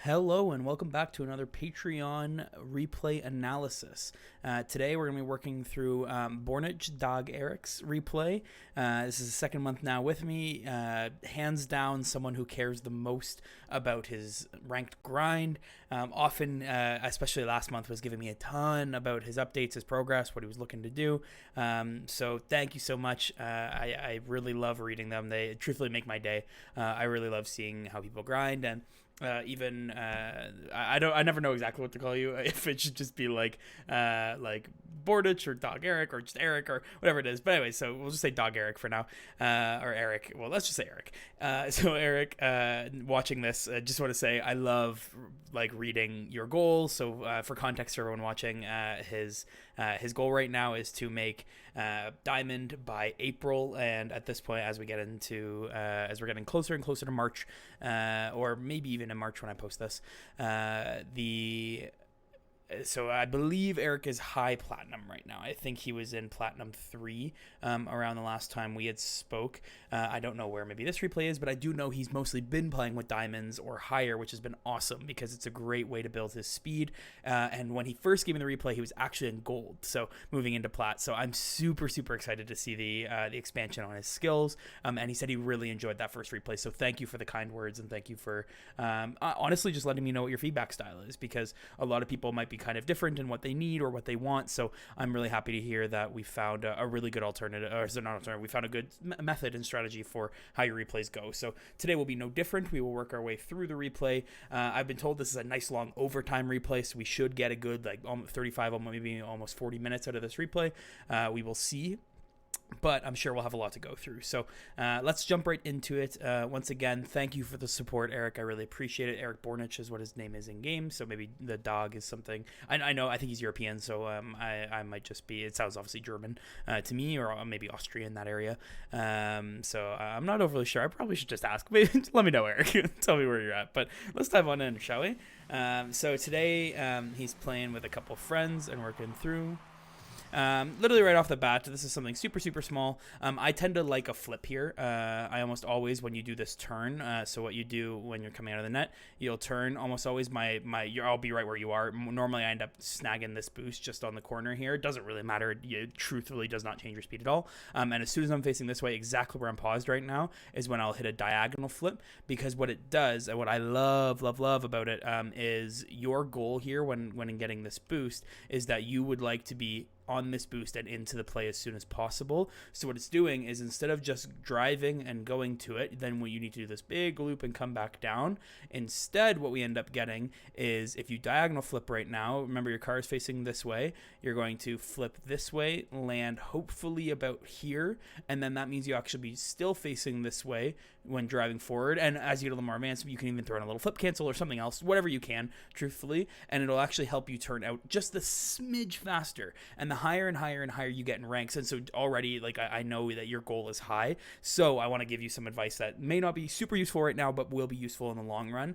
Hello and welcome back to another Patreon replay analysis. Today we're going to be working through Bornich Dog Eric's replay. This is the second month now with me. Hands down, someone who cares the most about his ranked grind. Often, especially last month, was giving me a ton about his updates, his progress, what he was looking to do. So thank you so much. I really love reading them. They truthfully make my day. I really love seeing how people grind and I never know exactly what to call you. If it should just be like Bordich or Dog Eric or just Eric or whatever it is. But anyway, so we'll just say Dog Eric for now, or Eric. Well, let's just say Eric. So Eric, watching this, just want to say I love reading your goals. So for context, for everyone watching, his goal right now is to make Diamond by April, and at this point, as we're getting closer and closer to March, or maybe even in March when I post this, so I believe Erik is high platinum right now. I think he was in platinum 3 around the last time we had spoke. I don't know where maybe this replay is, but I do know he's mostly been playing with diamonds or higher, which has been awesome because it's a great way to build his speed. And when he first gave me the replay, he was actually in gold, so moving into plat. So I'm super excited to see the expansion on his skills. And he said he really enjoyed that first replay. So thank you for the kind words, and thank you for honestly just letting me know what your feedback style is, because a lot of people might be kind of different in what they need or what they want. So I'm really happy to hear that we found a really good alternative, or is it not alternative? We found a good method and strategy for how your replays go. So today will be no different. We will work our way through the replay. I've been told this is a nice long overtime replay, so we should get a good 35, maybe almost 40 minutes out of this replay. We will see. But I'm sure we'll have a lot to go through. So let's jump right into it. Once again, thank you for the support, Erik. I really appreciate it. Erik Bornich is what his name is in game. So maybe the dog is something. I know, I think he's European. So I might just be, it sounds obviously German to me, or maybe Austrian, that area. So I'm not overly sure. I probably should just ask. Let me know, Erik. Tell me where you're at. But let's dive on in, shall we? So today he's playing with a couple friends and working through. Literally right off the bat, this is something super small. I tend to like a flip here. I almost always, when you do this turn, so what you do when you're coming out of the net, you'll turn almost always I'll be right where you are. Normally I end up snagging this boost just on the corner here. It doesn't really matter. It truthfully does not change your speed at all. And as soon as I'm facing this way, exactly where I'm paused right now, is when I'll hit a diagonal flip, because what it does, and what I love about it, is your goal here when getting this boost is that you would like to be on this boost and into the play as soon as possible. So what it's doing is, instead of just driving and going to it, then what you need to do this big loop and come back down. Instead, what we end up getting is, if you diagonal flip right now, remember your car is facing this way, you're going to flip this way, land hopefully about here, and then that means you actually be still facing this way when driving forward. And as you get a little more advanced, you can even throw in a little flip cancel or something else, whatever you can, truthfully, and it'll actually help you turn out just a smidge faster. And the higher and higher you get in ranks, and so already, I know that your goal is high, so I want to give you some advice that may not be super useful right now, but will be useful in the long run.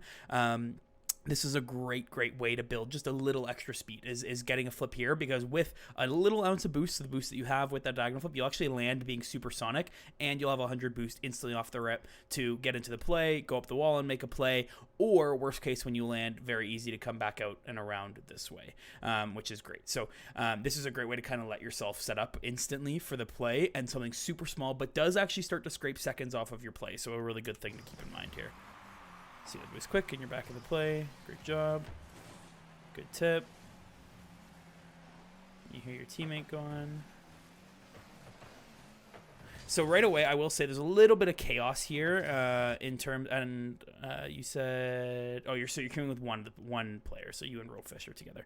This is a great way to build just a little extra speed, is getting a flip here, because with a little ounce of boost, the boost that you have with that diagonal flip, you'll actually land being supersonic, and you'll have 100 boost instantly off the rip to get into the play, go up the wall and make a play, or worst case, when you land, very easy to come back out and around this way, which is great. So this is a great way to kind of let yourself set up instantly for the play, and something super small, but does actually start to scrape seconds off of your play, so a really good thing to keep in mind here. See that boost quick and you're back in the play. Great job. Good tip. You hear your teammate going. So right away, I will say there's a little bit of chaos here in terms, and you said, you're queuing with one player, so you and Ropefish are together.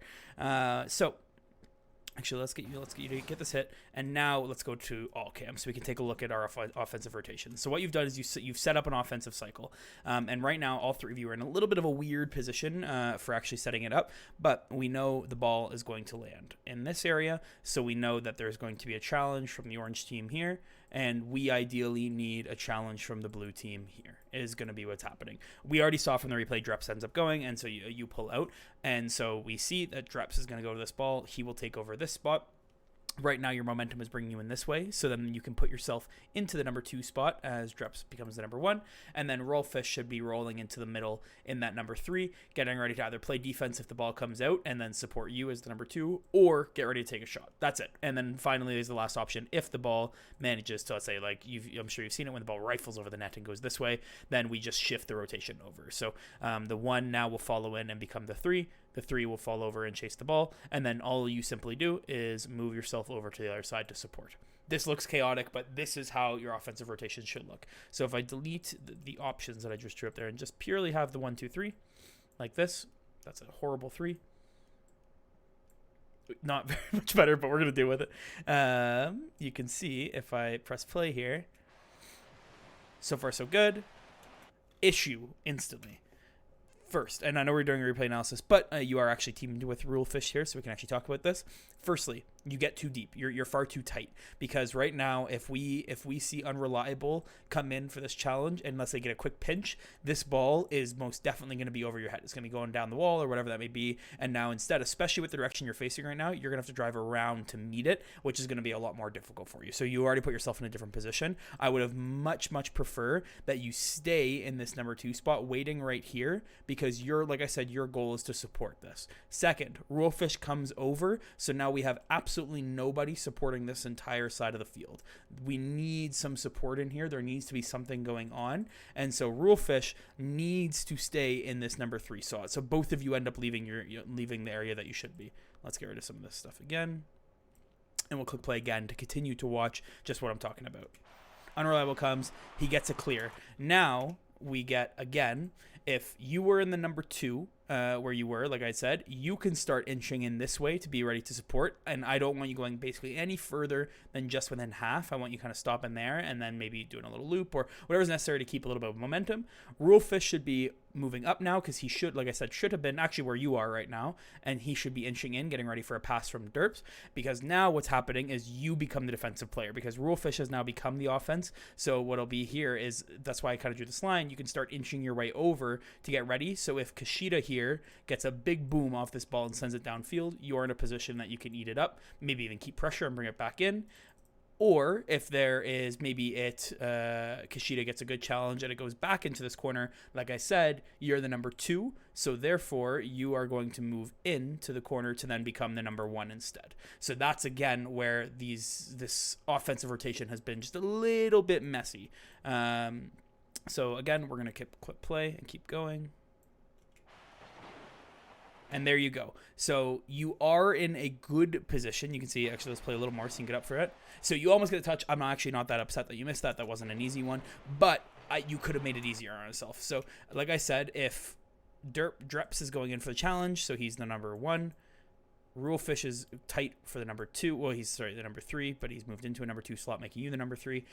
Actually, let's get you to get this hit, and now let's go to all cam so we can take a look at our offensive rotation. So what you've done is you've set up an offensive cycle, and right now all three of you are in a little bit of a weird position for actually setting it up, but we know the ball is going to land in this area, so we know that there's going to be a challenge from the orange team here, and we ideally need a challenge from the blue team here, is going to be what's happening. We already saw from the replay Dreps ends up going, and so you pull out, and so we see that Dreps is going to go to this ball. He will take over this spot. Right now, your momentum is bringing you in this way, so then you can put yourself into the number 2 spot as Dreps becomes the number 1, and then Rollfish should be rolling into the middle in that number 3, getting ready to either play defense if the ball comes out and then support you as the number 2, or get ready to take a shot. That's it. And then finally, there's the last option. If the ball manages to, let's say, like I'm sure you've seen it when the ball rifles over the net and goes this way, then we just shift the rotation over. So the 1 now will follow in and become the 3. The 3 will fall over and chase the ball, and then all you simply do is move yourself over to the other side to support. This looks chaotic, but this is how your offensive rotation should look. So if I delete the options that I just drew up there and just purely have the 1, 2, 3, like this, that's a horrible 3. Not very much better, but we're going to deal with it. You can see if I press play here, so far so good. Issue instantly. First, and I know we're doing a replay analysis, but you are actually teamed with Rulefish here, so we can actually talk about this. Firstly, you get too deep. You're far too tight, because right now, if we see Unreliable come in for this challenge, unless they get a quick pinch, this ball is most definitely going to be over your head. It's going to be going down the wall or whatever that may be. And now instead, especially with the direction you're facing right now, you're going to have to drive around to meet it, which is going to be a lot more difficult for you. So you already put yourself in a different position. I would have much prefer that you stay in this number 2 spot, waiting right here, because like I said, your goal is to support this. Second, Rulefish comes over, so now we have absolutely nobody supporting this entire side of the field. We need some support in here. There needs to be something going on, and so Rulefish needs to stay in this number 3 slot. So both of you end up leaving leaving the area that you should be. Let's get rid of some of this stuff again, and we'll click play again to continue to watch just what I'm talking about. Unreliable comes, he gets a clear. Now we get, again, if you were in the number 2, where you were, like I said, you can start inching in this way to be ready to support. And I don't want you going basically any further than just within half. I want you kind of stopping there and then maybe doing a little loop or whatever's necessary to keep a little bit of momentum. Rulefish should be moving up now, because he should, like I said, should have been actually where you are right now, and he should be inching in, getting ready for a pass from Derps, because now what's happening is you become the defensive player, because Rulefish has now become the offense. So what'll be here is, that's why I kind of drew this line, you can start inching your way over to get ready. So if Kushida here gets a big boom off this ball and sends it downfield, you're in a position that you can eat it up, maybe even keep pressure and bring it back in. Or if there is Kushida gets a good challenge and it goes back into this corner, like I said, you're the number 2. So therefore, you are going to move into the corner to then become the number 1 instead. So that's, again, where this offensive rotation has been just a little bit messy. So again, we're going to click play and keep going. And there you go. So you are in a good position. You can see, actually, let's play a little more so you can get up for it. So you almost get a touch. I'm actually not that upset that you missed that. That wasn't an easy one. But you could have made it easier on yourself. So like I said, if Dreps is going in for the challenge, so he's the number 1. Rulefish is tight for the number 2. Well, the number 3, but he's moved into a number 2 slot, making you the number 3.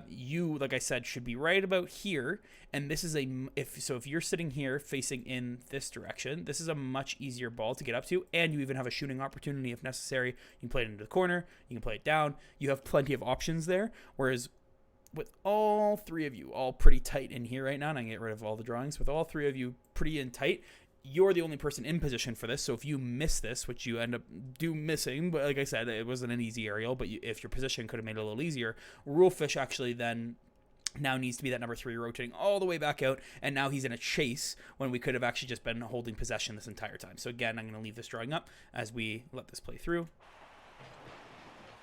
You, like I said, should be right about here. And this is if you're sitting here facing in this direction, this is a much easier ball to get up to. And you even have a shooting opportunity if necessary. You can play it into the corner. You can play it down. You have plenty of options there. Whereas with all 3 of you all pretty tight in here right now, and I can get rid of all the drawings, with all 3 of you pretty in tight, you're the only person in position for this. So if you miss this, which you end up missing, but like I said, it wasn't an easy aerial, but if your position could have made it a little easier, Rulefish actually then now needs to be that number 3, rotating all the way back out, and now he's in a chase when we could have actually just been holding possession this entire time. So again, I'm going to leave this drawing up as we let this play through.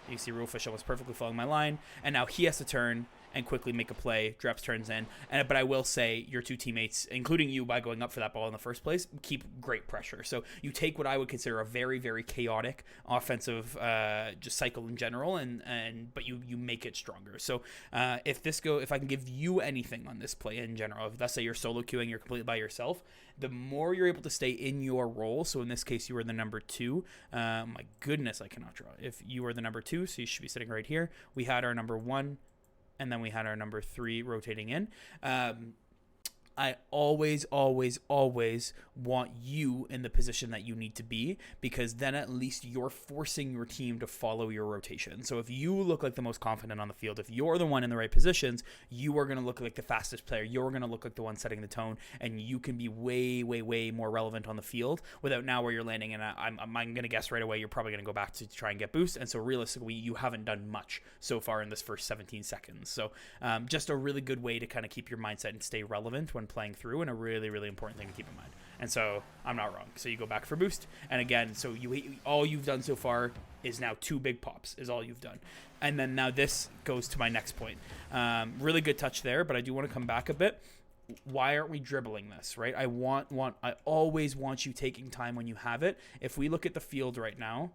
You see Rulefish almost perfectly following my line, and now he has to turn and quickly make a play. Dreps turns in, but I will say your 2 teammates, including you, by going up for that ball in the first place, keep great pressure. So you take what I would consider a very, very chaotic offensive just cycle in general, but you make it stronger. So if I can give you anything on this play in general, if let's say you're solo queuing, you're completely by yourself, the more you're able to stay in your role. So in this case, you were the number 2. My goodness, I cannot draw. If you were the number 2, so you should be sitting right here. We had our number 1. And then we had our number 3 rotating in. I always, always, always want you in the position that you need to be, because then at least you're forcing your team to follow your rotation. So if you look like the most confident on the field, if you're the one in the right positions, you are going to look like the fastest player. You're going to look like the one setting the tone, and you can be way, way, way more relevant on the field without now where you're landing. And I'm going to guess right away you're probably going to go back to try and get boost. And so realistically, you haven't done much so far in this first 17 seconds. So just a really good way to kind of keep your mindset and stay relevant when playing through, and a really, really important thing to keep in mind. And so I'm not wrong. So you go back for boost, and again, so all you've done so far is now 2 big pops is all you've done. And then now this goes to my next point. Really good touch there, but I do want to come back a bit. Why aren't we dribbling this, right? I always want you taking time when you have it. If we look at the field right now,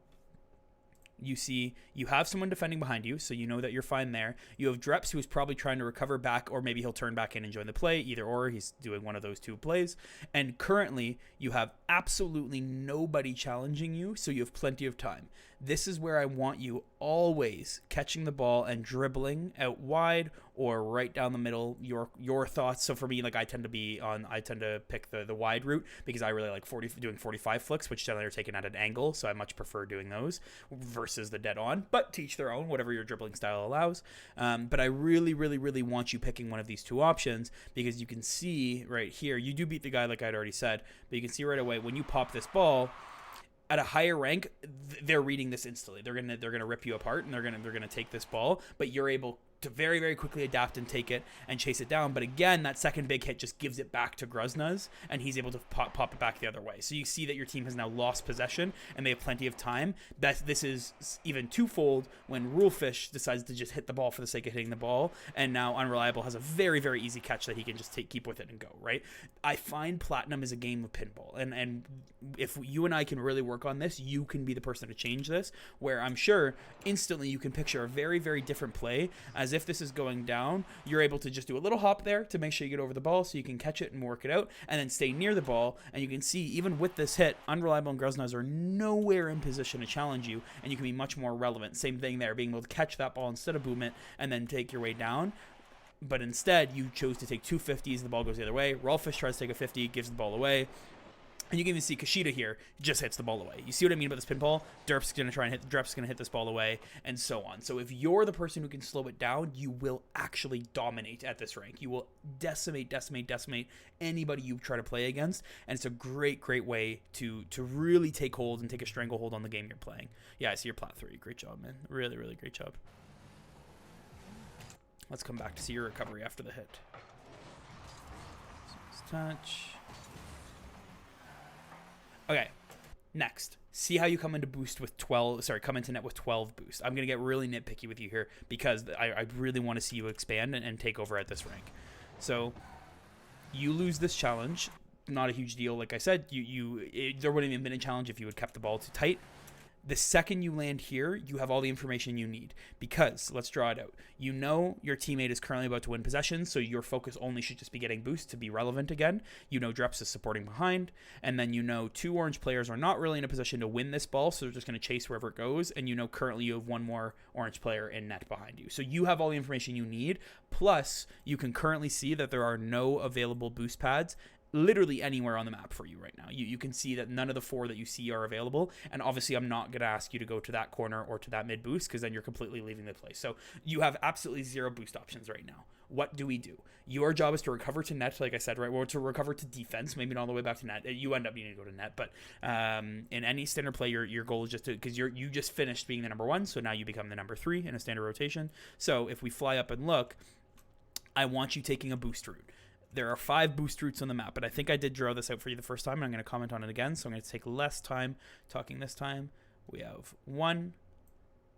you see you have someone defending behind you, so you know that you're fine there. You have Dreps, who is probably trying to recover back, or maybe he'll turn back in and join the play. Either or, he's doing one of those 2 plays. And currently, you have absolutely nobody challenging you, so you have plenty of time. This is where I want you always catching the ball and dribbling out wide or right down the middle. Your thoughts. So for me, like I tend to pick the wide route, because I really like doing 45 flicks, which generally are taken at an angle. So I much prefer doing those versus the dead on. But to each their own, whatever your dribbling style allows. But I really, really, really want you picking one of these 2 options, because you can see right here, you do beat the guy like I'd already said, but you can see right away when you pop this ball. At a higher rank, they're reading this instantly. They're gonna rip you apart, and they're gonna take this ball. But you're able to very, very quickly adapt and take it and chase it down. But again, that second big hit just gives it back to Gruznaz, and he's able to pop it back the other way. So you see that your team has now lost possession, and they have plenty of time. This is even twofold when Rulefish decides to just hit the ball for the sake of hitting the ball, and now Unreliable has a very, very easy catch that he can just keep with it and go, right? I find Platinum is a game of pinball, and if you and I can really work on this, you can be the person to change this, where I'm sure instantly you can picture a very, very different play. As if this is going down, you're able to just do a little hop there to make sure you get over the ball so you can catch it and work it out, and then stay near the ball. And you can see, even with this hit, Unreliable and Gruznaz are nowhere in position to challenge you, and you can be much more relevant. Same thing there, being able to catch that ball instead of boom it and then take your way down. But instead, you chose to take 2 50s, the ball goes the other way. Rollfish tries to take a 50, gives the ball away. And you can even see Kushida here just hits the ball away. You see what I mean about this pinball? Derp's going to hit this ball away, and so on. So if you're the person who can slow it down, you will actually dominate at this rank. You will decimate anybody you try to play against, and it's a great, great way to really take hold and take a stranglehold on the game you're playing. Yeah, I see your plat 3. Great job, man. Really, really great job. Let's come back to see your recovery after the hit. Touch. Okay, next. See how you come into come into net with 12 boost. I'm going to get really nitpicky with you here, because I really want to see you expand and take over at this rank. So you lose this challenge. Not a huge deal. Like I said, there wouldn't have been a challenge if you had kept the ball too tight. The second you land here, you have all the information you need, because let's draw it out. You know your teammate is currently about to win possession, so your focus only should just be getting boost to be relevant again. You know Dreps is supporting behind, and then you know 2 orange players are not really in a position to win this ball, so they're just going to chase wherever it goes, and you know currently you have 1 more orange player in net behind you. So you have all the information you need, plus you can currently see that there are no available boost pads literally anywhere on the map for you right now. You can see that none of the 4 that you see are available, and obviously I'm not going to ask you to go to that corner or to that mid boost, because then you're completely leaving the place. So you have absolutely 0 boost options right now. What do we do? Your job is to recover to net, like I said, right? Or to recover to defense, maybe not all the way back to net. You end up needing to go to net, but in any standard play, your goal is just to, because you just finished being the number 1, so now you become the number 3 in a standard rotation. So if we fly up and look, I want you taking a boost route. There are 5 boost routes on the map, but I think I did draw this out for you the first time, and I'm going to comment on it again, so I'm going to take less time talking this time. We have 1.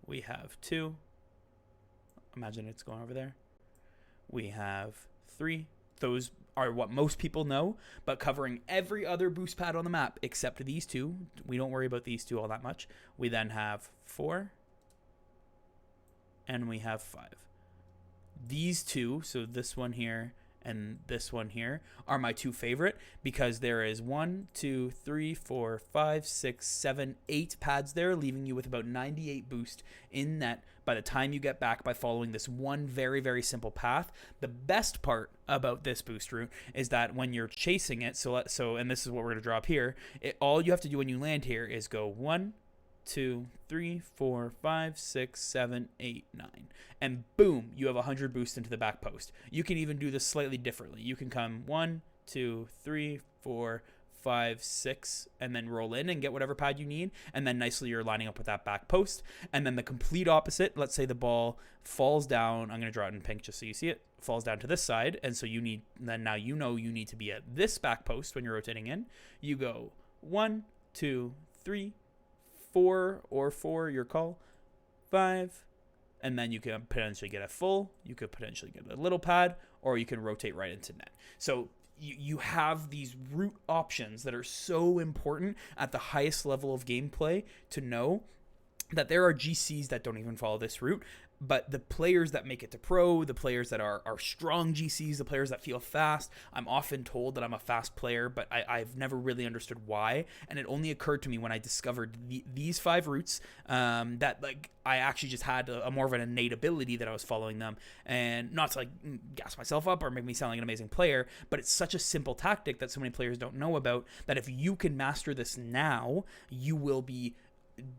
We have 2. Imagine it's going over there. We have 3. Those are what most people know, but covering every other boost pad on the map except these 2. We don't worry about these 2 all that much. We then have 4, and we have 5. These 2, so this one here and this one here are my two favorite, because there is 1, 2, 3, 4, 5, 6, 7, 8 pads there, leaving you with about 98 boost in net by the time you get back by following this one very, very simple path. The best part about this boost route is that when you're chasing it, and this is what we're going to drop here, all you have to do when you land here is go 1, 2, 3, 4, 5, 6, 7, 8, 9. And boom, you have 100 boost into the back post. You can even do this slightly differently. You can come 1, 2, 3, 4, 5, 6, and then roll in and get whatever pad you need. And then nicely you're lining up with that back post. And then the complete opposite, let's say the ball falls down. I'm going to draw it in pink just so you see it. Falls down to this side. And so now you know you need to be at this back post when you're rotating in. You go 1, 2, 3, 4, your call, 5, and then you can potentially get a full, you could potentially get a little pad, or you can rotate right into net. So you have these route options that are so important at the highest level of gameplay to know that there are GCs that don't even follow this route. But the players that make it to pro, the players that are strong GCs, the players that feel fast, I'm often told that I'm a fast player, but I've never really understood why. And it only occurred to me when I discovered these 5 routes that like I actually just had a more of an innate ability that I was following them. And not to like gas myself up or make me sound like an amazing player, but it's such a simple tactic that so many players don't know about, that if you can master this now, you will be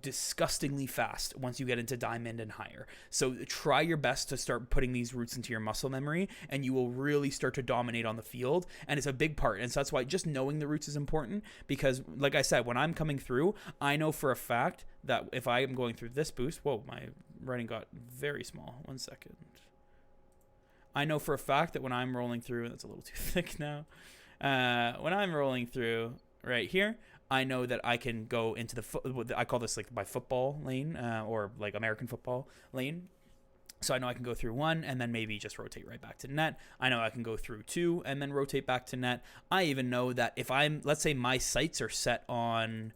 disgustingly fast once you get into diamond and higher. So try your best to start putting these routes into your muscle memory, and you will really start to dominate on the field. And it's a big part, and so that's why just knowing the routes is important, because like I said, when I'm coming through, I know for a fact that if I am going through this boost, whoa, my writing got very small, 1 second. I know for a fact that when I'm rolling through, that's a little too thick now, when I'm rolling through right here, I know that I can go into I call this like my football lane, or like American football lane. So I know I can go through 1 and then maybe just rotate right back to net. I know I can go through 2 and then rotate back to net. I even know that if let's say my sights are set on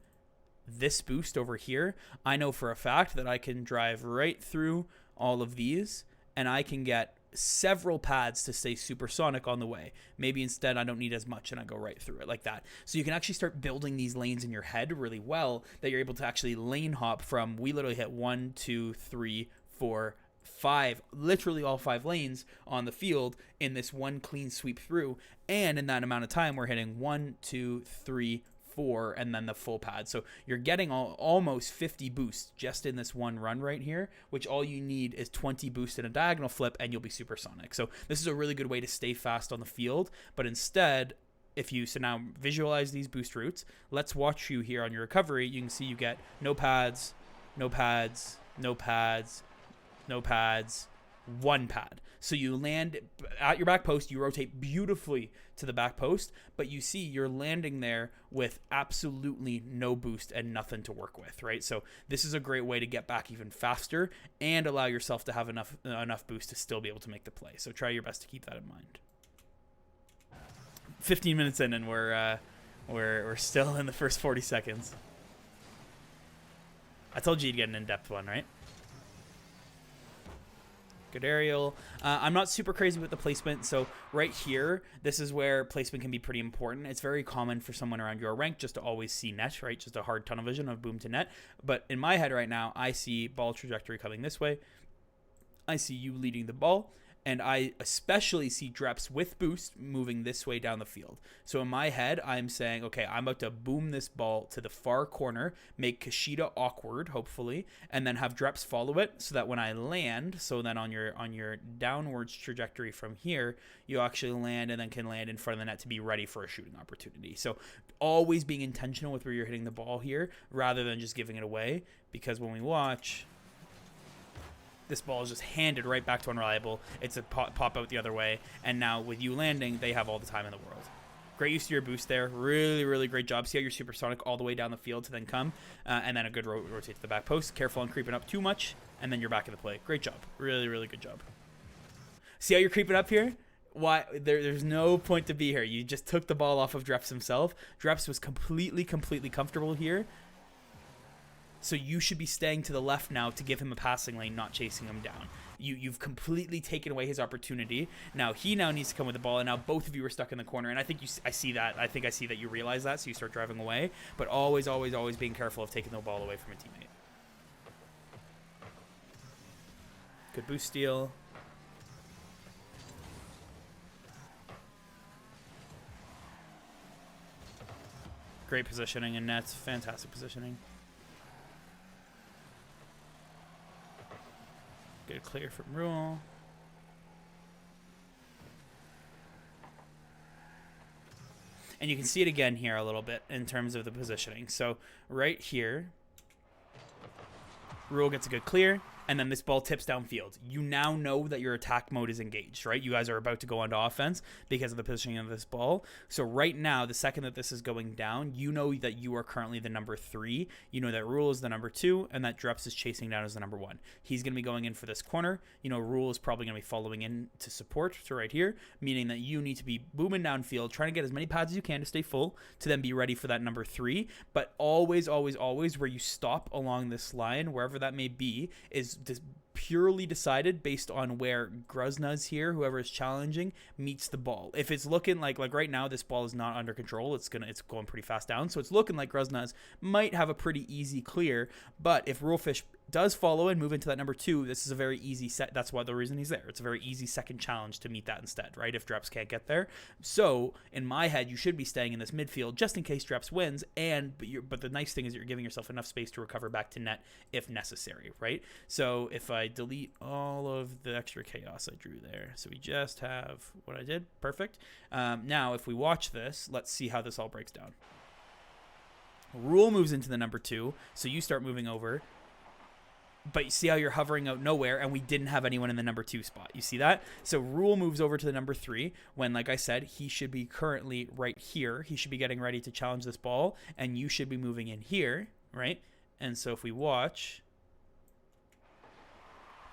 this boost over here, I know for a fact that I can drive right through all of these and I can get several pads to stay supersonic on the way. Maybe instead I don't need as much and I go right through it like that. So you can actually start building these lanes in your head really well, that you're able to actually lane hop from, we literally hit 1, 2, 3, 4, 5, literally all 5 lanes on the field in this one clean sweep through. And in that amount of time, we're hitting 1, 2, 3, 4, and then the full pad. So you're getting almost 50 boosts just in this one run right here, which all you need is 20 boosts in a diagonal flip and you'll be supersonic. So this is a really good way to stay fast on the field. But instead, so now visualize these boost routes. Let's watch you here on your recovery. You can see you get no pads, no pads, no pads, no pads, 1 pad. So you land at your back post, you rotate beautifully to the back post, but you see you're landing there with absolutely no boost and nothing to work with, right? So this is a great way to get back even faster and allow yourself to have enough boost to still be able to make the play. So try your best to keep that in mind. 15 minutes in and we're still in the first 40 seconds. I told you you'd get an in-depth one, right? Good aerial. I'm not super crazy with the placement, so right here, this is where placement can be pretty important. It's very common for someone around your rank just to always see net, right? Just a hard tunnel vision of boom to net. But in my head right now, I see ball trajectory coming this way. I see you leading the ball, and I especially see Dreps with boost moving this way down the field. So in my head, I'm saying, okay, I'm about to boom this ball to the far corner, make Kushida awkward, hopefully, and then have Dreps follow it so that when I land, so then on your downwards trajectory from here, you actually land and then can land in front of the net to be ready for a shooting opportunity. So always being intentional with where you're hitting the ball here rather than just giving it away, because when we watch, this ball is just handed right back to Unreliable. It's a pop out the other way. And now with you landing, they have all the time in the world. Great use of your boost there. Really, really great job. See how you're supersonic all the way down the field to then come. And then a good rotate to the back post. Careful on creeping up too much. And then you're back in the play. Great job. Really, really good job. See how you're creeping up here? Why there's no point to be here. You just took the ball off of Dreps himself. Dreps was completely comfortable here. So you should be staying to the left now to give him a passing lane, not chasing him down. You've completely taken away his opportunity. Now he needs to come with the ball, and now both of you are stuck in the corner. And I think I see that. I think I see that you realize that, so you start driving away. But always, always, always being careful of taking the ball away from a teammate. Good boost steal. Great positioning in nets. Fantastic positioning. Good clear from Rule. And you can see it again here a little bit in terms of the positioning. So right here, Rule gets a good clear, and then this ball tips downfield. You now know that your attack mode is engaged, right? You guys are about to go onto offense because of the positioning of this ball. So right now, the second that this is going down, you know that you are currently the number 3. You know that Rule is the number 2, and that Dreps is chasing down as the number 1. He's going to be going in for this corner. You know, Rule is probably going to be following in to support, so right here, meaning that you need to be booming downfield, trying to get as many pads as you can to stay full, to then be ready for that number 3. But always, always, always, where you stop along this line, wherever that may be, is purely decided based on where Gruzna's here, whoever is challenging, meets the ball. If it's looking like right now this ball is not under control, it's going pretty fast down, so it's looking like Gruzna's might have a pretty easy clear. But if Rulefish does follow and move into that number 2, this is a very easy set. That's why the reason he's there. It's a very easy second challenge to meet that instead, right? If Dreps can't get there. So in my head, you should be staying in this midfield just in case Dreps wins. But the nice thing is you're giving yourself enough space to recover back to net if necessary, right? So if I delete all of the extra chaos I drew there, so we just have what I did. Perfect. Now, if we watch this, let's see how this all breaks down. Rule moves into the number 2, so you start moving over. But you see how you're hovering out nowhere, and we didn't have anyone in the number 2 spot. You see that? So Rule moves over to the number 3 when, like I said, he should be currently right here. He should be getting ready to challenge this ball, and you should be moving in here, right? And so if we watch,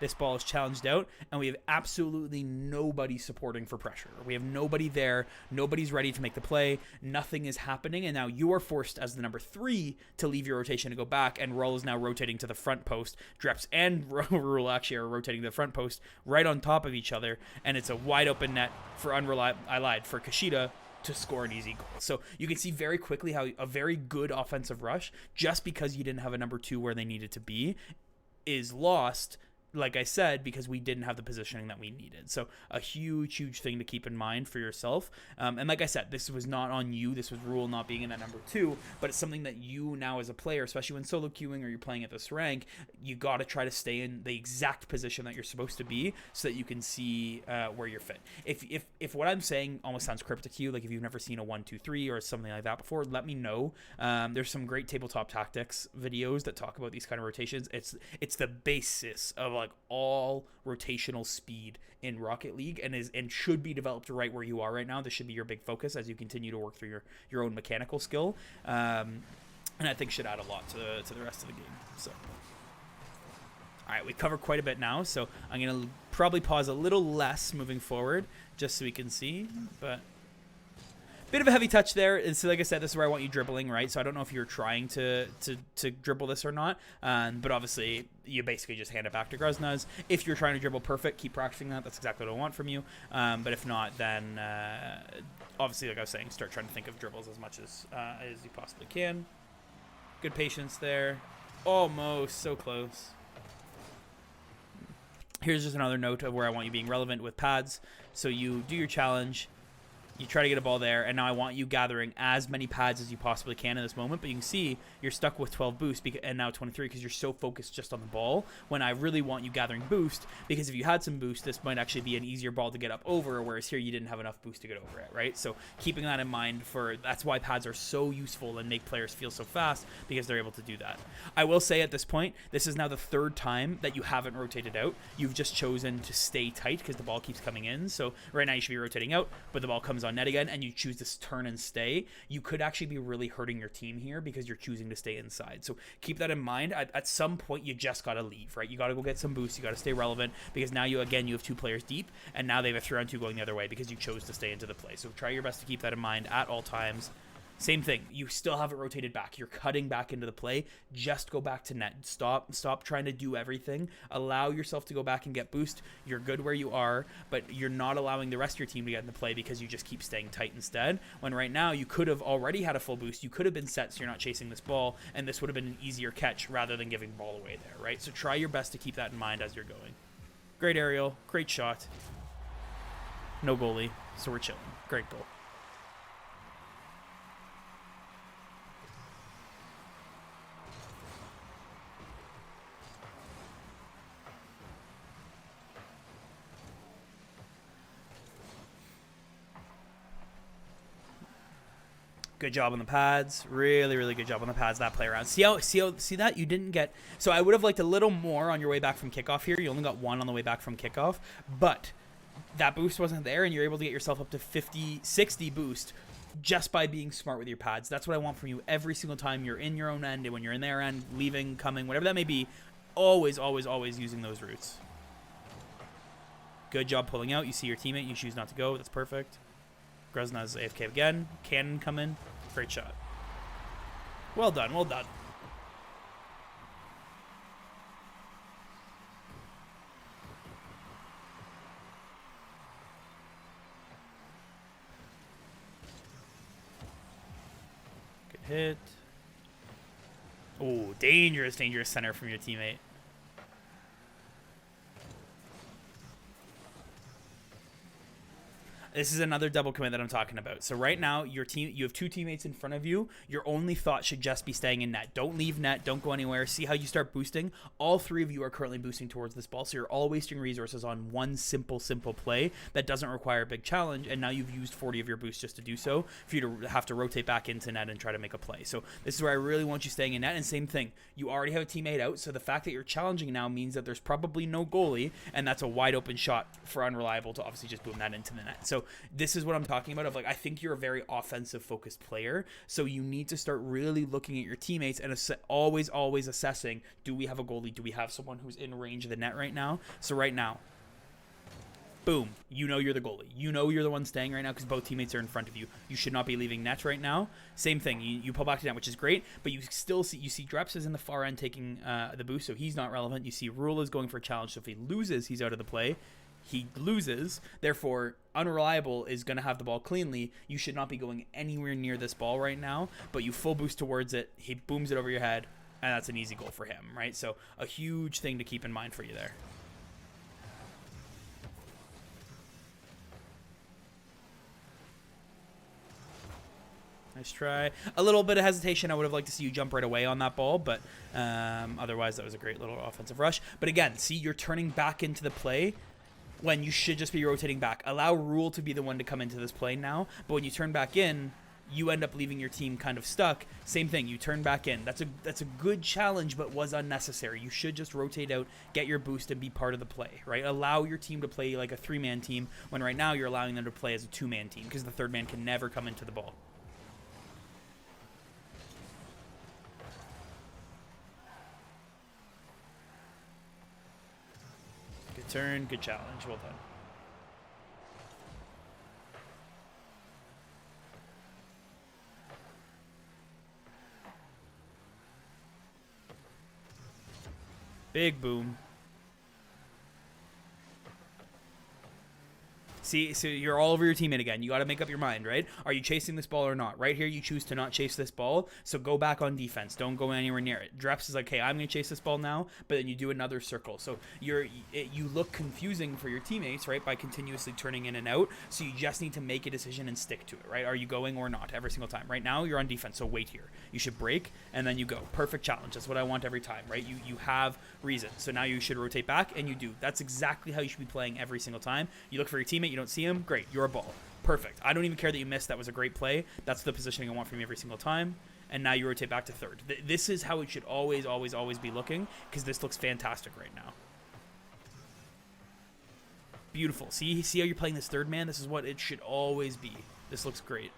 this ball is challenged out, and we have absolutely nobody supporting for pressure. We have nobody there. Nobody's ready to make the play. Nothing is happening, and now you are forced as the number 3 to leave your rotation to go back, and Rull is now rotating to the front post. Dreps and Rule actually are rotating to the front post right on top of each other, and it's a wide open net for for Kushida to score an easy goal. So you can see very quickly how a very good offensive rush, just because you didn't have a number 2 where they needed to be, is lost, like I said, because we didn't have the positioning that we needed. So a huge, huge thing to keep in mind for yourself. And like I said, this was not on you. This was Rule not being in that number 2, but it's something that you now as a player, especially when solo queuing or you're playing at this rank, you got to try to stay in the exact position that you're supposed to be so that you can see where you're fit. If what I'm saying almost sounds cryptic to you, like if you've never seen a 1-2-3 or something like that before, let me know. There's some great tabletop tactics videos that talk about these kind of rotations. It's the basis of like all rotational speed in Rocket League, and should be developed right where you are right now. This should be your big focus as you continue to work through your own mechanical skill, and I think should add a lot to the rest of the game. So all right, we covered quite a bit now, so I'm gonna probably pause a little less moving forward just so we can see, but bit of a heavy touch there. So like I said, this is where I want you dribbling, right? So I don't know if you're trying to dribble this or not, but obviously you basically just hand it back to Gruzna's. If you're trying to dribble perfect, keep practicing that. That's exactly what I want from you. But if not, then obviously, like I was saying, start trying to think of dribbles as much as you possibly can. Good patience there. Almost so close. Here's just another note of where I want you being relevant with pads. So you do your challenge. You try to get a ball there, and now I want you gathering as many pads as you possibly can in this moment. But you can see you're stuck with 12 boost and now 23 because you're so focused just on the ball, when I really want you gathering boost, because if you had some boost, this might actually be an easier ball to get up over, whereas here you didn't have enough boost to get over it, right? So keeping that in mind, that's why pads are so useful and make players feel so fast, because they're able to do that. I will say at this point, this is now the 3rd time that you haven't rotated out. You've just chosen to stay tight because the ball keeps coming in. So right now you should be rotating out, but the ball comes on net again, and you choose to turn and stay. You could actually be really hurting your team here because you're choosing to stay inside. So keep that in mind. At some point, you just got to leave, right? You got to go get some boost. You got to stay relevant, because now you have 2 players deep, and now they have a 3-on-2 going the other way because you chose to stay into the play. So try your best to keep that in mind at all times. Same thing. You still have it rotated back. You're cutting back into the play. Just go back to net. Stop trying to do everything. Allow yourself to go back and get boost. You're good where you are, but you're not allowing the rest of your team to get in the play because you just keep staying tight instead. When right now you could have already had a full boost. You could have been set so you're not chasing this ball, and this would have been an easier catch rather than giving ball away there, right? So try your best to keep that in mind as you're going. Great aerial. Great shot. No goalie, so we're chilling. Great goal. Good job on the pads. Really, really good job on the pads that play around. See that? You didn't get... So I would have liked a little more on your way back from kickoff here. You only got 1 on the way back from kickoff. But that boost wasn't there, and you're able to get yourself up to 50, 60 boost just by being smart with your pads. That's what I want from you every single time you're in your own end, and when you're in their end, leaving, coming, whatever that may be, always, always, always using those routes. Good job pulling out. You see your teammate. You choose not to go. That's perfect. Grosna's AFK again. Cannon come in. Great shot. Well done. Well done. Good hit. Oh, dangerous, dangerous center from your teammate. This is another double commit that I'm talking about. So right now, you have 2 teammates in front of you. Your only thought should just be staying in net. Don't leave net. Don't go anywhere. See how you start boosting. All 3 of you are currently boosting towards this ball, so you're all wasting resources on one simple play that doesn't require a big challenge, and now you've used 40 of your boost just to do so for you to have to rotate back into net and try to make a play. So this is where I really want you staying in net, and same thing. You already have a teammate out, so the fact that you're challenging now means that there's probably no goalie, and that's a wide open shot for Unreliable to obviously just boom that into the net. So this is what I'm talking about of like, I think you're a very offensive focused player. So you need to start really looking at your teammates and always assessing, do we have a goalie? Do we have someone who's in range of the net right now? So right now, boom, you know you're the goalie. You know you're the one staying right now because both teammates are in front of you. You should not be leaving net right now. Same thing. You pull back to net, which is great, but you still see Dreps is in the far end taking the boost, so he's not relevant. You see Rule is going for a challenge, so if he loses, he's out of the play. He loses, therefore Unreliable is going to have the ball cleanly. You should not be going anywhere near this ball right now, but you full boost towards it. He booms it over your head, and that's an easy goal for him, right? So a huge thing to keep in mind for you there. Nice try. A little bit of hesitation. I would have liked to see you jump right away on that ball, but otherwise that was a great little offensive rush. But again, see, you're turning back into the play when you should just be rotating back. Allow Rule to be the one to come into this play now, but when you turn back in, you end up leaving your team kind of stuck. Same thing, you turn back in. That's a good challenge, but was unnecessary. You should just rotate out, get your boost, and be part of the play, right? Allow your team to play like a 3-man team, when right now you're allowing them to play as a 2-man team, because the 3rd man can never come into the ball. Good turn, good challenge, well done. Big boom. See, so you're all over your teammate again. You got to make up your mind, right? Are you chasing this ball or not? Right here, you choose to not chase this ball, so go back on defense. Don't go anywhere near it. Dreps is like, hey, I'm going to chase this ball now, but then you do another circle. So you look confusing for your teammates, right, by continuously turning in and out, so you just need to make a decision and stick to it, right? Are you going or not every single time? Right now, you're on defense, so wait here. You should break, and then you go. Perfect challenge. That's what I want every time, right? You have reason. So now you should rotate back, and you do. That's exactly how you should be playing every single time. You look for your teammate, you don't see him, great, you're a ball. Perfect. I don't even care that you missed. That was a great play. That's the positioning I want from you every single time. And now you rotate back to 3rd. This is how it should always be looking, because this looks fantastic right now. Beautiful. See how you're playing this 3rd man? This is what it should always be. This looks great.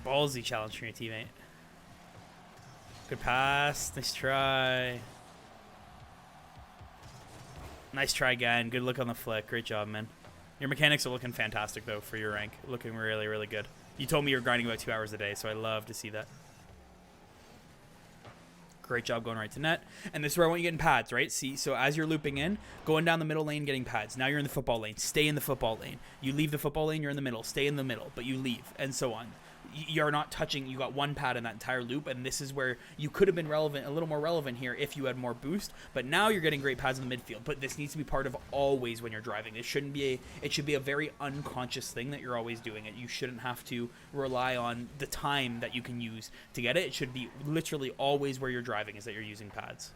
Ballsy challenge from your teammate. Good pass. Nice try. Nice try again. Good look on the flick. Great job, man. Your mechanics are looking fantastic, though, for your rank. Looking really, really good. You told me you're grinding about 2 hours a day, so I love to see that. Great job going right to net. And this is where I want you getting pads, right? See, so as you're looping in, going down the middle lane, getting pads. Now you're in the football lane. Stay in the football lane. You leave the football lane, you're in the middle. Stay in the middle, but you leave, and so on. You're not touching. You got one pad in that entire loop, and this is where you could have been relevant, a little more relevant here if you had more boost. But now you're getting great pads in the midfield. But this needs to be part of always when you're driving. It shouldn't be it should be a very unconscious thing that you're always doing it. You shouldn't have to rely on the time that you can use to get it. It should be literally always where you're driving is that you're using pads.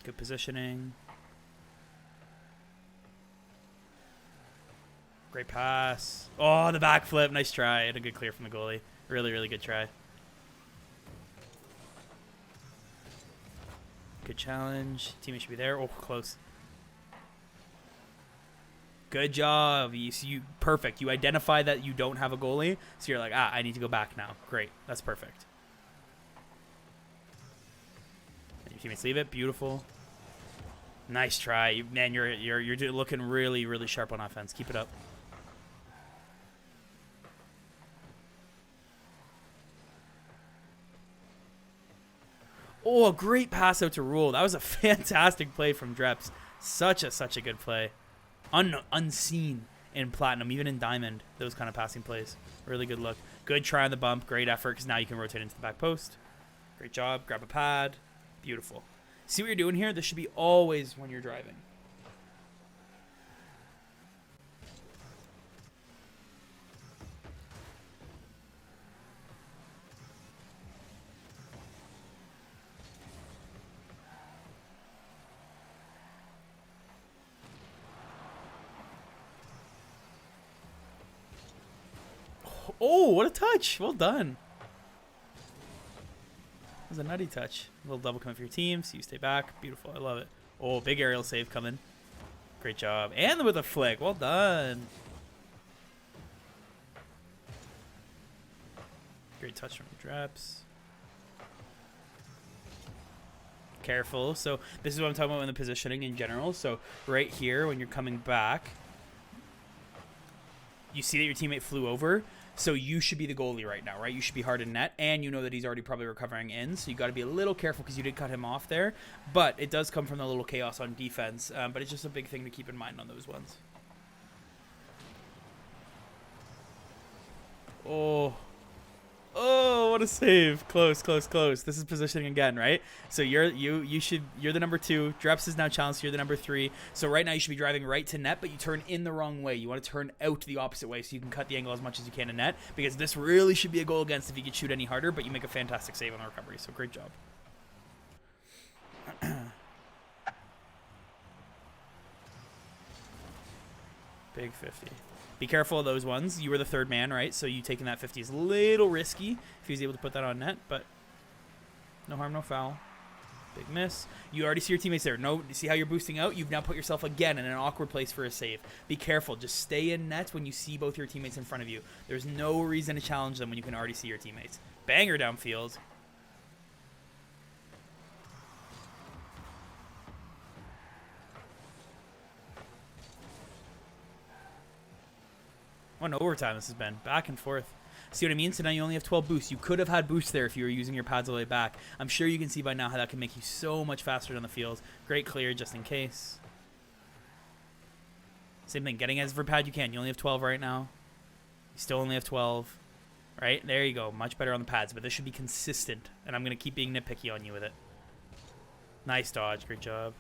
Good positioning. Great pass. Oh, the backflip. Nice try. And a good clear from the goalie. Really, really good try. Good challenge. Teammate should be there. Oh, close. Good job. Perfect. You identify that you don't have a goalie, so you're like, I need to go back now. Great. That's perfect. Your teammates leave it. Beautiful. Nice try. Man, you're looking really, really sharp on offense. Keep it up. Oh, a great pass out to Rule. That was a fantastic play from Dreps. Such a good play. Unseen in Platinum, even in Diamond, those kind of passing plays. Really good look. Good try on the bump. Great effort, because now you can rotate into the back post. Great job. Grab a pad. Beautiful. See what you're doing here? This should be always when you're driving. Oh, what a touch. Well done. That was a nutty touch. A little double commit for your team, so you stay back. Beautiful. I love it. Oh, big aerial save coming. Great job. And with a flick. Well done. Great touch from the Dreps. Careful. So this is what I'm talking about in the positioning in general. So right here, when you're coming back, you see that your teammate flew over. So you should be the goalie right now, right? You should be hard in net, and you know that he's already probably recovering in, so you got to be a little careful because you did cut him off there. But it does come from the little chaos on defense, but it's just a big thing to keep in mind on those ones. Oh, what a save. Close. This is positioning again, right? So you're the number 2. Dreps is now challenged, so you're the number 3. So right now you should be driving right to net, but you turn in the wrong way. You want to turn out the opposite way so you can cut the angle as much as you can in net, because this really should be a goal against if you could shoot any harder, but you make a fantastic save on the recovery. So great job. Big 50. Be careful of those ones. You were the 3rd man, right? So you taking that 50 is a little risky if he was able to put that on net, but no harm, no foul. Big miss. You already see your teammates there. No, see how you're boosting out? You've now put yourself again in an awkward place for a save. Be careful. Just stay in net when you see both your teammates in front of you. There's no reason to challenge them when you can already see your teammates. Banger downfield. What an overtime this has been. Back and forth. See what I mean? So now you only have 12 boosts. You could have had boosts there if you were using your pads all the way back. I'm sure you can see by now how that can make you so much faster down the field. Great clear just in case. Same thing. Getting as for pad you can. You only have 12 right now. You still only have 12. Right? There you go. Much better on the pads. But this should be consistent. And I'm going to keep being nitpicky on you with it. Nice dodge. Great job.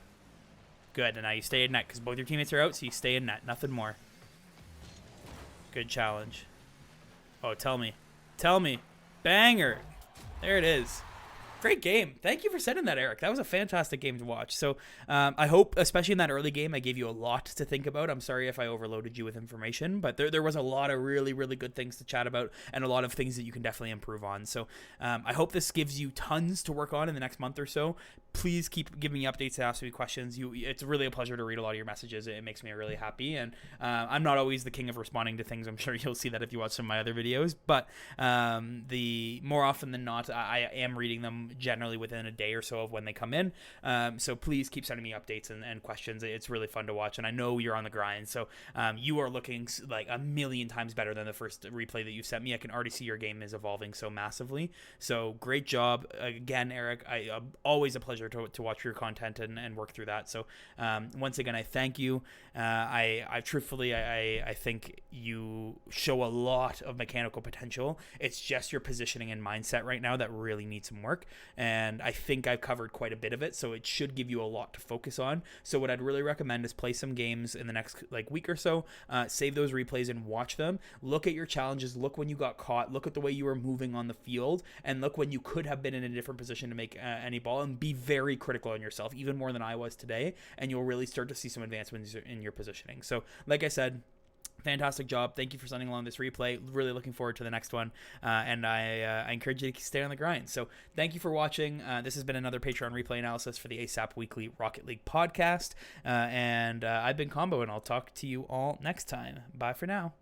Good. And now you stay in net because both your teammates are out, so you stay in net. Nothing more. Good challenge. Oh, tell me. Banger. There it is. Great game. Thank you for sending that, Erik. That was a fantastic game to watch. So I hope, especially in that early game, I gave you a lot to think about. I'm sorry if I overloaded you with information, but there was a lot of really, really good things to chat about and a lot of things that you can definitely improve on. So I hope this gives you tons to work on in the next month or so. please keep giving me updates and asking me questions. It's really a pleasure to read a lot of your messages. It makes me really happy. And I'm not always the king of responding to things. I'm sure you'll see that if you watch some of my other videos. But the more often than not, I am reading them generally within a day or so of when they come in. So please keep sending me updates and questions. It's really fun to watch. And I know you're on the grind. So you are looking like a million times better than the first replay that you sent me. I can already see your game is evolving so massively. So great job. Again, Erik, always a pleasure to watch your content and work through that. So once again, I thank you. I truthfully, I think you show a lot of mechanical potential. It's just your positioning and mindset right now that really needs some work. And I think I've covered quite a bit of it. So it should give you a lot to focus on. So what I'd really recommend is play some games in the next week or so, save those replays and watch them. Look at your challenges. Look when you got caught. Look at the way you were moving on the field, and look when you could have been in a different position to make any ball, and be very critical on yourself, even more than I was today, and you'll really start to see some advancements in your positioning. So like I said, fantastic job. Thank you for sending along this replay. Really looking forward to the next one. And I encourage you to stay on the grind. So thank you for watching. This has been another Patreon replay analysis for the ASAP Weekly Rocket League podcast. And I've been Combo, and I'll talk to you all next time. Bye for now.